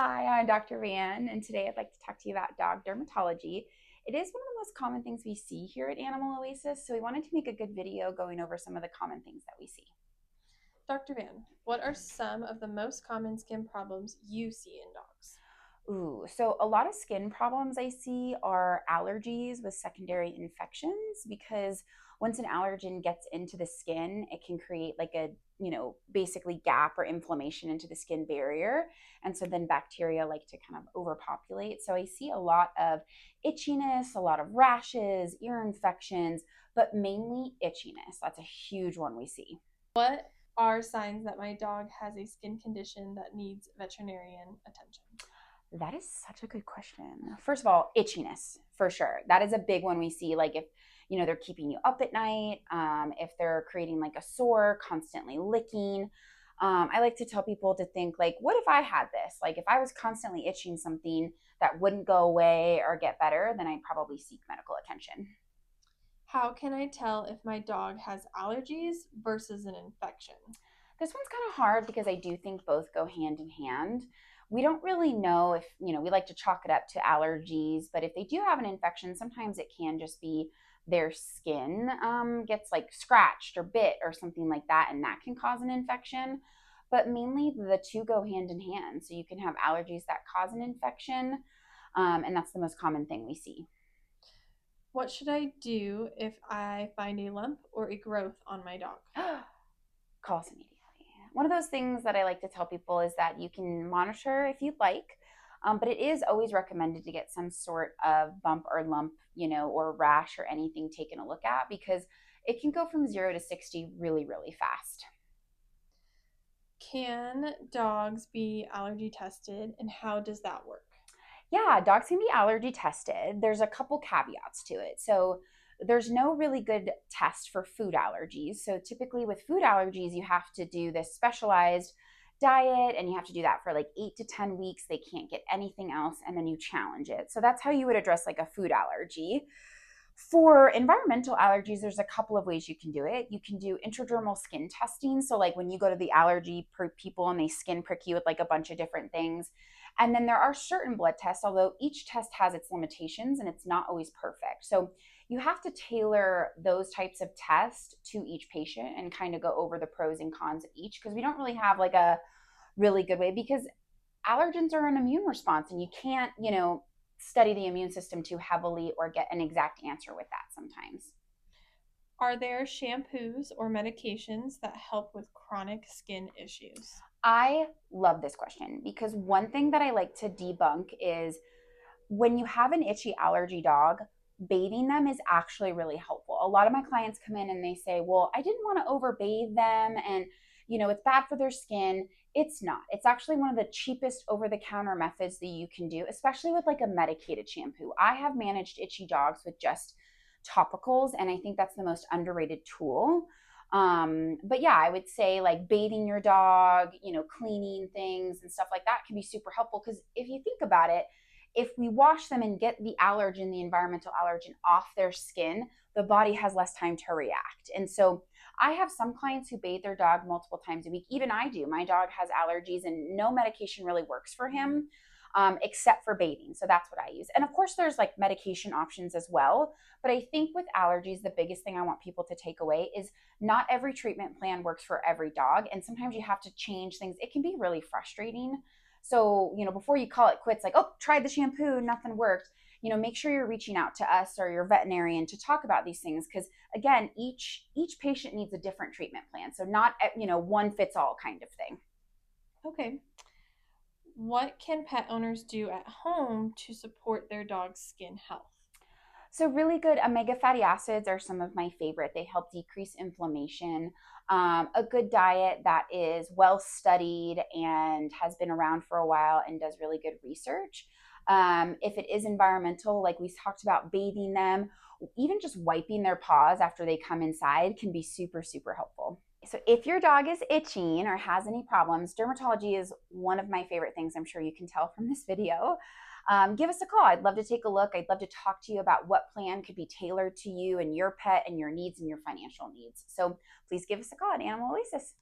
Hi, I'm Dr. Van, and today I'd like to talk to you about dog dermatology. It is one of the most common things we see here at Animal Oasis, so we wanted to make a good video going over some of the common things that we see. Dr. Van, what are some of the most common skin problems you see in dogs? So a lot of skin problems I see are allergies with secondary infections because once an allergen gets into the skin, it can create like a, basically gap or inflammation into the skin barrier. And so then bacteria like to kind of overpopulate. So I see a lot of itchiness, a lot of rashes, ear infections, but mainly itchiness. That's a huge one we see. What are signs that my dog has a skin condition that needs veterinarian attention? That is such a good question. First of all, itchiness for sure. That is a big one we see. Like if they're keeping you up at night, if they're creating like a sore, constantly licking. I like to tell people to think like, what if I had this? Like if I was constantly itching something that wouldn't go away or get better, then I'd probably seek medical attention. How can I tell if my dog has allergies versus an infection? This one's kind of hard because I do think both go hand in hand. We don't really know if, we like to chalk it up to allergies, but if they do have an infection, sometimes it can just be their skin gets like scratched or bit or something like that, and that can cause an infection. But mainly the two go hand in hand. So you can have allergies that cause an infection, and that's the most common thing we see. What should I do if I find a lump or a growth on my dog? Call us immediately. One of those things that I like to tell people is that you can monitor if you'd like, but it is always recommended to get some sort of bump or lump, or rash or anything taken a look at because it can go from 0 to 60 really, really fast. Can dogs be allergy tested and how does that work? Yeah, dogs can be allergy tested. There's a couple caveats to it. So there's no really good test for food allergies. So typically with food allergies, you have to do this specialized diet and you have to do that for like 8 to 10 weeks. They can't get anything else and then you challenge it. So that's how you would address like a food allergy. For environmental allergies, there's a couple of ways you can do it. You can do intradermal skin testing. So, like when you go to the allergy people and they skin prick you with like a bunch of different things. And then there are certain blood tests, although each test has its limitations and it's not always perfect. So, you have to tailor those types of tests to each patient and kind of go over the pros and cons of each because we don't really have like a really good way because allergens are an immune response and you can't, study the immune system too heavily or get an exact answer with that sometimes. Are there shampoos or medications that help with chronic skin issues? I love this question because one thing that I like to debunk is when you have an itchy allergy dog, bathing them is actually really helpful. A lot of my clients come in and they say, well, I didn't want to overbathe them and it's bad for their skin. It's not. It's actually one of the cheapest over the counter methods that you can do, especially with like a medicated shampoo. I have managed itchy dogs with just topicals, and I think that's the most underrated tool. But yeah, I would say like bathing your dog, cleaning things and stuff like that can be super helpful because if you think about it, if we wash them and get the allergen, the environmental allergen off their skin, the body has less time to react. And so I have some clients who bathe their dog multiple times a week. Even I do. My dog has allergies and no medication really works for him except for bathing. So that's what I use. And of course, there's like medication options as well. But I think with allergies, the biggest thing I want people to take away is not every treatment plan works for every dog. And sometimes you have to change things. It can be really frustrating. So, before you call it quits, like, oh, tried the shampoo, nothing worked, make sure you're reaching out to us or your veterinarian to talk about these things. Because again, each patient needs a different treatment plan. So not, one fits all kind of thing. Okay. What can pet owners do at home to support their dog's skin health? So, really good omega fatty acids are some of my favorite. They help decrease inflammation. A good diet that is well studied and has been around for a while and does really good research. If it is environmental, like we talked about, bathing them, even just wiping their paws after they come inside can be super, super helpful. So, if your dog is itching or has any problems, dermatology is one of my favorite things. I'm sure you can tell from this video. Give us a call. I'd love to take a look. I'd love to talk to you about what plan could be tailored to you and your pet and your needs and your financial needs. So please give us a call at Animal Oasis.